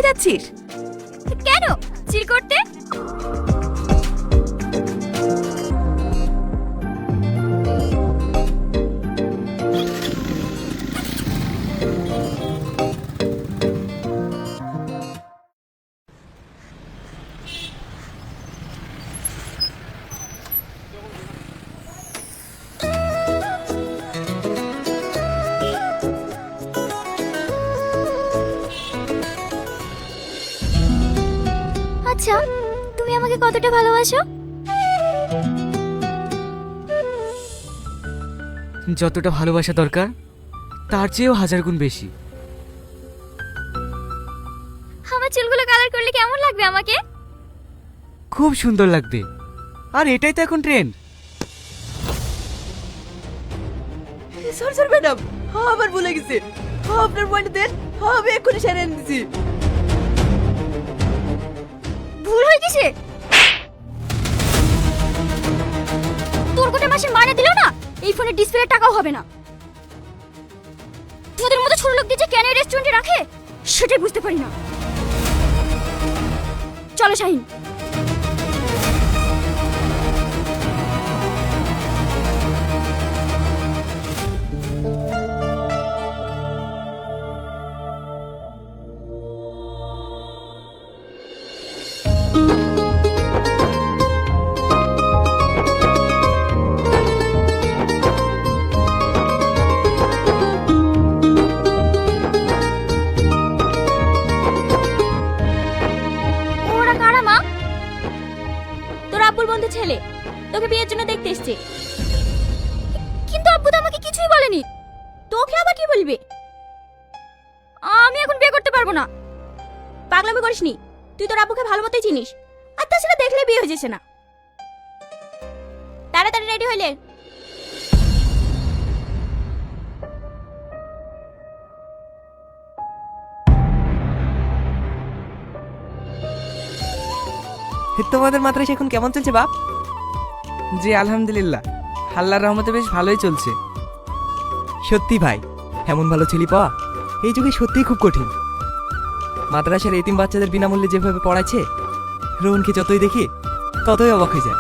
যাচ্ছিস? কেন? চিল করতে। আচ্ছা, তুমি আমাকে কতটা ভালোবাসো? যতটা ভালোবাসা দরকার তার চেয়েও 1000 গুণ বেশি। আমার চুলগুলো কালার করলে কেমন লাগবে আমাকে? খুব সুন্দর লাগবে। আর এটাই তো এখন ট্রেন্ড। সর সর ম্যাডাম, আবার ভুলে গেছি। আপনার মোবাইলটা দেন, আমি এক্ষুনি সেরে এনে দিচ্ছি। ভুল হয়ে গেছে। তোর গোটা মাসের মাইনে দিলেও না এই ফোনের ডিসপ্লে টাকাও হবে না। তোদের মতো ছোট লোক দিয়ে যে কেন এই রেস্টুরেন্টে রাখে সেটাই বুঝতে পারি না। চলো শাহিন। ওরা কারা মা? তোর আব্বুর বন্ধু ছেলে, তোকে বিয়ের জন্য দেখতে এসেছে। কিন্তু আব্বু তো আমাকে কিছুই বলেনি। তোকে আবার কি বলবে? আমি এখন বিয়ে করতে পারবো না। পাগলামি করিসনি, তুই তোর আব্বুকে ভালো মতোই চিনিস। আর তাছাড়া দেখলে বিয়ে হয়ে যাচ্ছে না। তাড়াতাড়ি রেডি হইলে। তোমাদের মাদ্রাসা এখন কেমন চলছে বাপ? জি আলহামদুলিল্লাহ, আল্লাহর রহমতে বেশ ভালোই চলছে। সত্যি ভাই, এমন ভালো ছেলে পাওয়া এই যুগে সত্যিই খুব কঠিন। মাদ্রাসার এতিম বাচ্চাদের বিনামূল্যে যেভাবে পড়াচ্ছে, রোহনকে যতই দেখি ততই অবাক হয়ে যায়।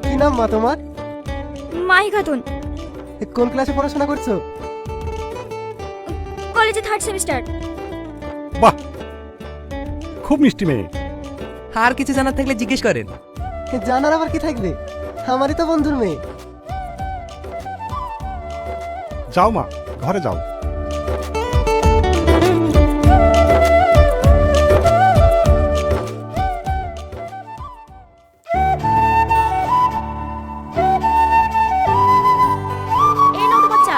কি নাম মা তোমার? মাহি খাতুন। কোন ক্লাসে পড়াশোনা করছো? কলেজে 3rd সেমিস্টার। বাহ, খুব মিষ্টি মেয়ে। আর কিছু জানার থাকলে জিজ্ঞেস করেন। জানার আবার কি থাকবে, আমারই তো বন্ধুর মেয়ে। যাও মা, ঘরে যাও। এই নাও তো বাচ্চা।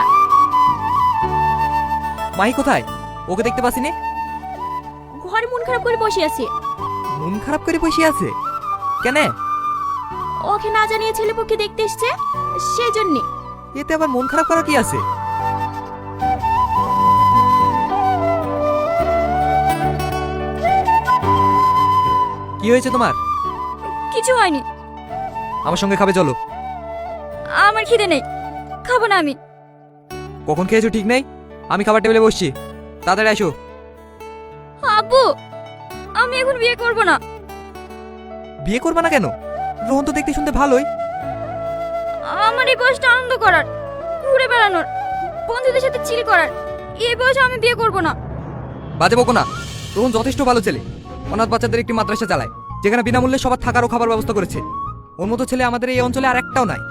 মাহি কোথায়? ওকে দেখতে পাসিনি। ঘরে মন খারাপ করে বসে আছে। মন খারাপ করে বসে আছে কেন? ওকে না জানিয়ে ছেলেপক্ষে দেখতে এসেছে, সেই জন্য। এতে আবার মন খারাপ করা কি আছে? কি হয়েছে তোমার? কিছু হয়নি। আমার সঙ্গে খাবে চলো। আমার খিদে নেই, খাবো না আমি। কখন খেয়েছো ঠিক নেই? আমি খাবার টেবিলে বসছি, তাড়াতাড়ি আসো। আব্বু, আমি এখন বিয়ে করব না। বিয়ে করবে না কেন? রোহন তো দেখতে শুনতে ভালোই। আমার এই বয়সটা আনন্দ করার, ঘুরে বেড়ানোর, বন্ধুদের সাথে চিল করার। এই বয়সে আমি বিয়ে করব না। বাজে বকো না। রোহন যথেষ্ট ভালো ছেলে। অনাথ বাচ্চাদের একটি মাদ্রাসা চালায়, যেখানে বিনামূল্যে সবার থাকার ও খাবার ব্যবস্থা করেছে। ওর মতো ছেলে আমাদের এই অঞ্চলে আর একটাও নাই।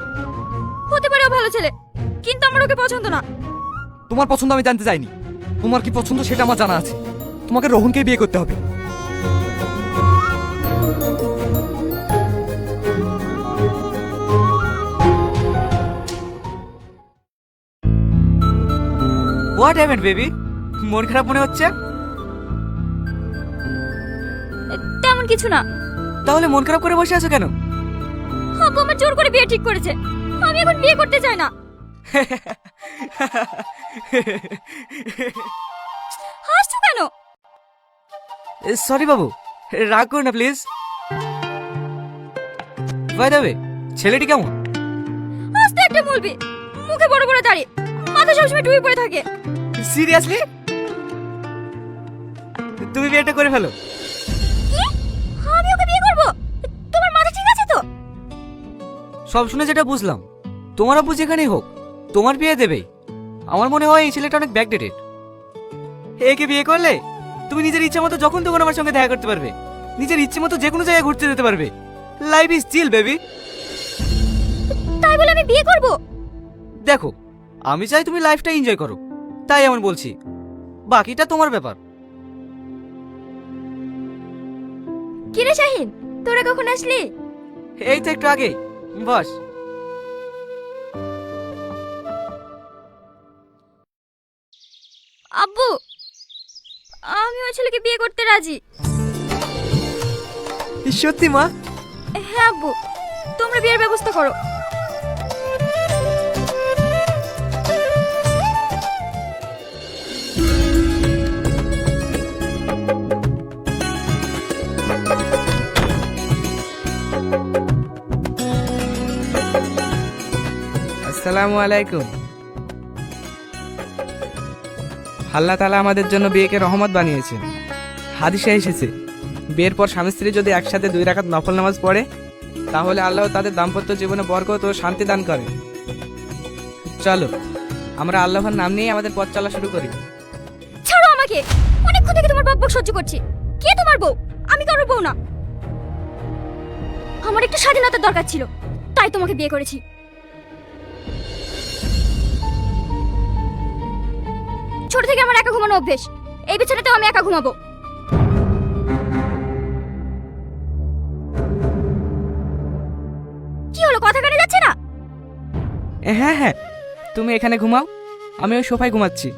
হতে পারে ও ভালো ছেলে, কিন্তু আমার ওকে পছন্দ না। তোমার পছন্দ আমি জানতে চাইনি। তোমার কি পছন্দ সেটা আমার জানা আছে। তোমাকে রোহনকে বিয়ে করতে হবে। What happened baby? মন খারাপ মনে হচ্ছে? তেমন কিছু না। তাহলে মন খারাপ করে বসে আছো কেন? আব্বু আমার জোর করে বিয়ে ঠিক করেছে। আমি এখন বিয়ে করতে চাই না। হাসছো কেন? সরি বাবু, রাগ করো না প্লিজ। ভাই দেবে ছেলেটি কেমন? আস্তে একটা বলবি, মুখে বড় বড় দাড়ি, মাথা সবসময় টুপি পরে থাকে। সিরিয়াসলি? তুমি বিয়েটা করে ফেলো। কি? আমি ওকে বিয়ে করব? তোমার মাথা ঠিক আছে তো? সব শুনে যেটা বুঝলাম, তোমার আব্বু যেখানেই হোক তোমার বিয়ে দেবেই। আমার মনে হয় এই ছেলেটা অনেক ব্যাকডেটেড। একে বিয়ে করলে তুমি নিজের ইচ্ছে মতো যখন তখন আমার সঙ্গে দেখা করতে পারবে, নিজের ইচ্ছে মতো যে কোনো জায়গায় ঘুরতে যেতে পারবে। Life is chill baby. তাই বলে আমি বিয়ে করব? দেখো, আমি চাই তুমি লাইফটা এনজয় করো, তাই আমি বলছি, বাকিটা তোমার ব্যাপার। কি রে শাহিন, তোরা কখন আসলি? এই তো একটু আগে। বস। আব্বু, আমি ওই ছেলেকে বিয়ে করতে রাজি। সত্যি মা? হ্যাঁ আব্বু, তোমরা বিয়ের ব্যবস্থা করো। আসসালামু আলাইকুম। আল্লাহ তাআলা আমাদের জন্য বিয়েকে রহমত বানিয়েছেন। হাদিসে এসেছে, বিয়ের পর স্বামী স্ত্রী যদি একসাথে 2 রাকাত নফল নামাজ পড়ে তাহলে আল্লাহ তাদের দাম্পত্য জীবনে বরকত ও শান্তি দান করেন। চলো আমরা আল্লাহর নাম নিয়ে আমাদের পথ চলা শুরু করি। ছাড়ো আমাকে, অনেকক্ষণ থেকে তোমার বকবক সহ্য করছি। কে তোমার বউ? আমি কারোর বউ না। আমার একটু স্বাধীনতার দরকার ছিল, তাই তোমাকে বিয়ে করেছি। ছোট থেকে আমার একা ঘুমানো অভ্যেস, এই বিছানাতেও আমি একা ঘুমাবো। কি হলো, কথা কানে যাচ্ছে না? হ্যাঁ হ্যাঁ, তুমি এখানে ঘুমাও, আমি ওই সোফায় ঘুমাচ্ছি।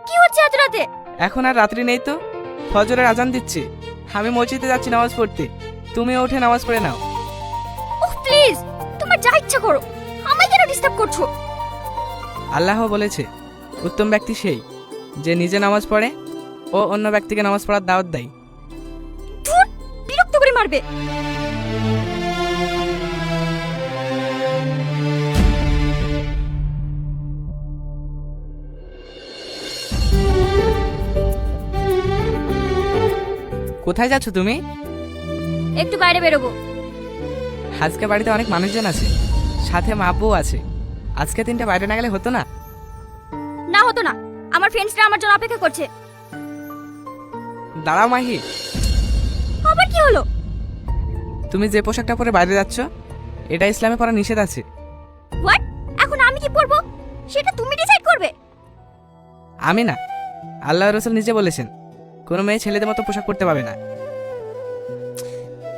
কি হচ্ছে এত রাতে? এখন আর রাত্রি নেই তো, ফজরের আজান দিচ্ছে। আমি মসজিদে যাচ্ছি নামাজ পড়তে, তুমিও উঠে নামাজ পড়ে নাও। ওহ প্লিজ, তোমার যা ইচ্ছা করো, আমায় কেন ডিস্টার্ব করছো? আল্লাহ বলেছে, উত্তম ব্যক্তি সেই যে নিজে নামাজ পড়ে ও অন্য ব্যক্তিকে নামাজ পড়ার দাওয়াত দেয়। ধুর, বিরক্ত করে মারবে। কোথায় যাচ্ছ তুমি? একটু বাইরে বেরোবো। আজকে বাড়িতে অনেক মানুষজন আছে, সাথে মা আব্বুও আছে। আজকে 3টা বাইরে না গেলে হতো না? না হতো না, আমার ফ্রেন্ডসরা আমার জন্য অপেক্ষা করছে। দাঁড়াও মাহি, আবার কি হলো? তুমি যে পোশাকটা পরে বাইরে যাচ্ছ এটা ইসলামে পড়া নিষেধ আছে। হোয়াট? এখন আমি কি পরবো সেটা তুমি ডিসাইড করবে? আমি না, আল্লাহ রাসূল নিজে বলেছেন কোনো মেয়ে ছেলেদের মতো পোশাক পরতে পারবে না।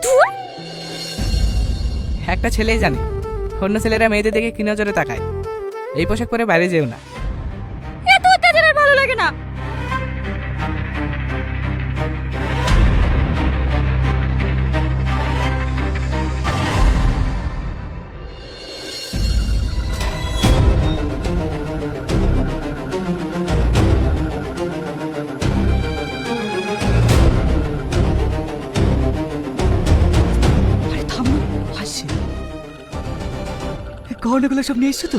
ধুর, একটা ছেলেই জানে অন্য ছেলেরা মেয়েদের দেখে কি নজরে তাকায়। এই পোশাক পরে বাইরে যেও না। এত অত্যাচার আর ভালো লাগে না। আরে থাম না, হাসছে। গহনাগুলো সব নিয়ে এসছো তো?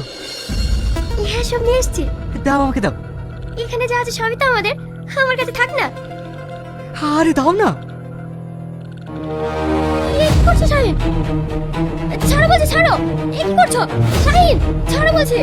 হ্যাঁ, সব নিয়ে এসেছি। দাও, আমাকে দাও। এখানে যা আছে সবই তো আমাদের, আমার কাছে থাক না। আরে দাও না। এ কি করছো শাহিন? ছাড়ো বলছি, ছাড়ো। এ কি করছো শাহিন? ছাড়ো বলছি।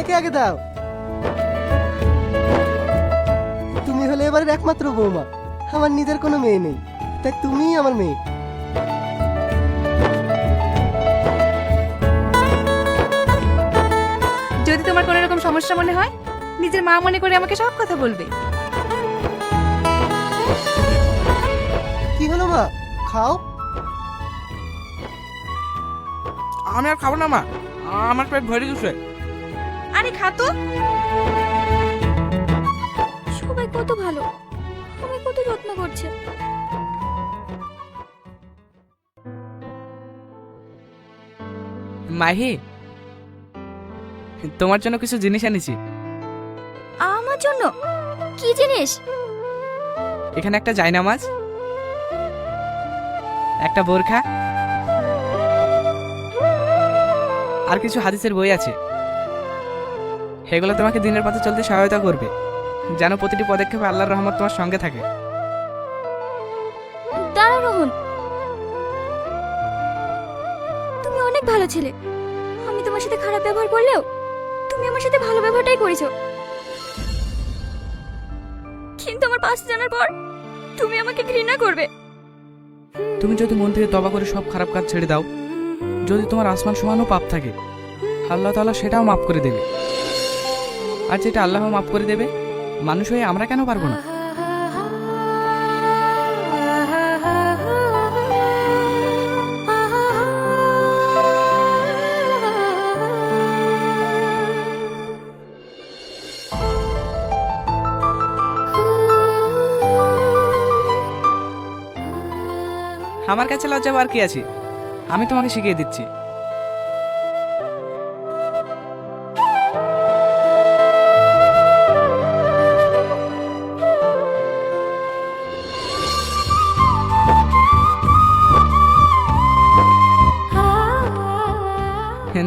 মেয়েকে আগে দাও। তুমি হলে এবারের একমাত্র বৌমা, আমার নিজের কোনো মেয়ে নেই, তাই তুমিই আমার মেয়ে। যদি তোমার কোনো রকম সমস্যা মনে হয়, নিজের মা মনে করে আমাকে সব কথা বলবে। কি হলো মা, খাও। আমি আর খাবো না মা, আমার পেট ভরে গেছে। আরে খা তো। সবাই কত ভালো, আমায় কত যত্ন করছে। মাহি, তোমার জন্য কিছু জিনিস এনেছি। আমার জন্য কি জিনিস? এখানে একটা জায়নামাজ, একটা বোরখা, আর কিছু হাদিসের বই আছে। সেগুলো তোমাকে দিনের পথে চলতে সহায়তা করবে, যেন প্রতিটি পদক্ষেপে আল্লাহর রহমত তোমার সঙ্গে থাকে। দাঁড়াও রোহন, তুমি অনেক ভালো ছেলে। আমি তোমার সাথে খারাপ ব্যবহার করলেও তুমি আমার সাথে ভালো ব্যবহারটাই করেছো। কিন্তু আমার পাশ জানার পর তুমি আমাকে ঘৃণা করবে। তুমি যদি মন থেকে তওবা করে সব খারাপ কাজ ছেড়ে দাও, যদি তোমার আসমান সমানও পাপ থাকে, আল্লাহ তাআলা সেটাও মাফ করে দেবে। আর যেটা আল্লাহ মাফ করে দেবে, মানুষ হয়ে আমরা কেন পারবো না? আমার কাছে লজ্জা আর কি আছে, আমি তোমাকে শিখিয়ে দিচ্ছি।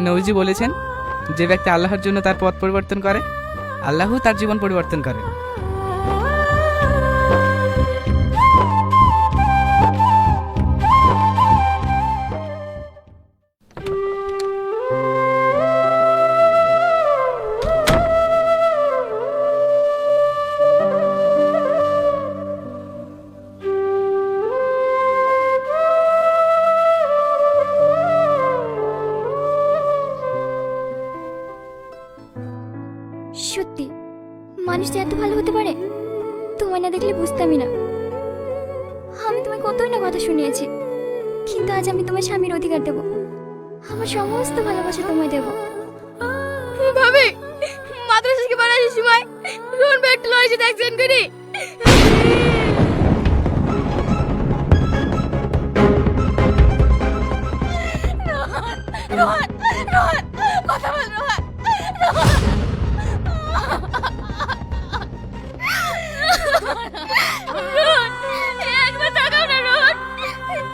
নবীজি বলেছেন, যে ব্যক্তি আল্লাহর জন্য তার পথ পরিবর্তন করে, আল্লাহ তার জীবন পরিবর্তন করে। সত্যি মানুষ যে এত ভালো হতে পারে, তোমায় না দেখলে বুঝতামই না। আমি তোমায় কতই না কথা শুনিয়েছি, কিন্তু আজ আমি তোমার স্বামীর অধিকার দেব। আমার সমস্ত ভালোবাসা তোমায় দেব। ভাবি, মাদ্রাসা থেকে বাড়ি আসার সময় রোহন ভাই একটা লরিতে অ্যাক্সিডেন্ট করি। রোহন, রোহন, কথা বল রোহন। রোহন, একবার তাকাও না রোহন,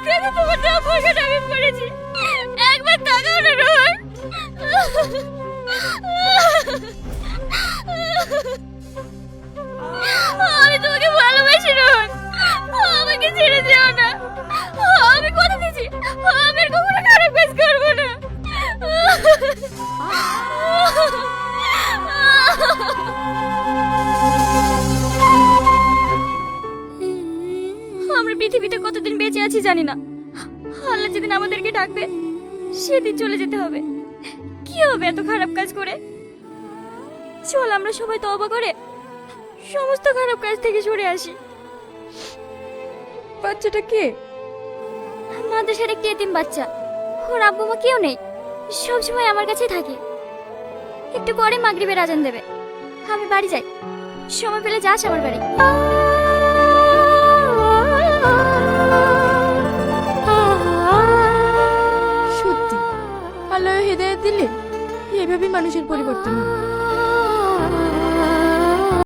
কেন তোমার দেওয়া পয়সাটা আমি করেছি? একবার তাকাও না রোহন। আমি তোমাকে ভালোবাসি রোহন, আমাকে ছেড়ে যেও না। আমি কথা দিয়েছি, আমি আর কখনো খারাপ কাজ করবো না। আমরা পৃথিবীতে কতদিন বেঁচে আছি জানি না। আল্লাহ যেদিন আমাদেরকে ডাকবে, সেদিন চলে যেতে হবে। কি হবে এত খারাপ কাজ করে? চল আমরা সবাই তওবা করে সমস্ত খারাপ কাজ থেকে সরে আসি। বাচ্চাটা কে? মাদ্রাসার একটি এতিম বাচ্চা, ওর আব্বু মা কেউ নেই, সবসময় আমার কাছে থাকে। একটু পরে মাগরিবের আজান দেবে, আমি বাড়ি যাই। সময় পেলে যাস আমার বাড়ি।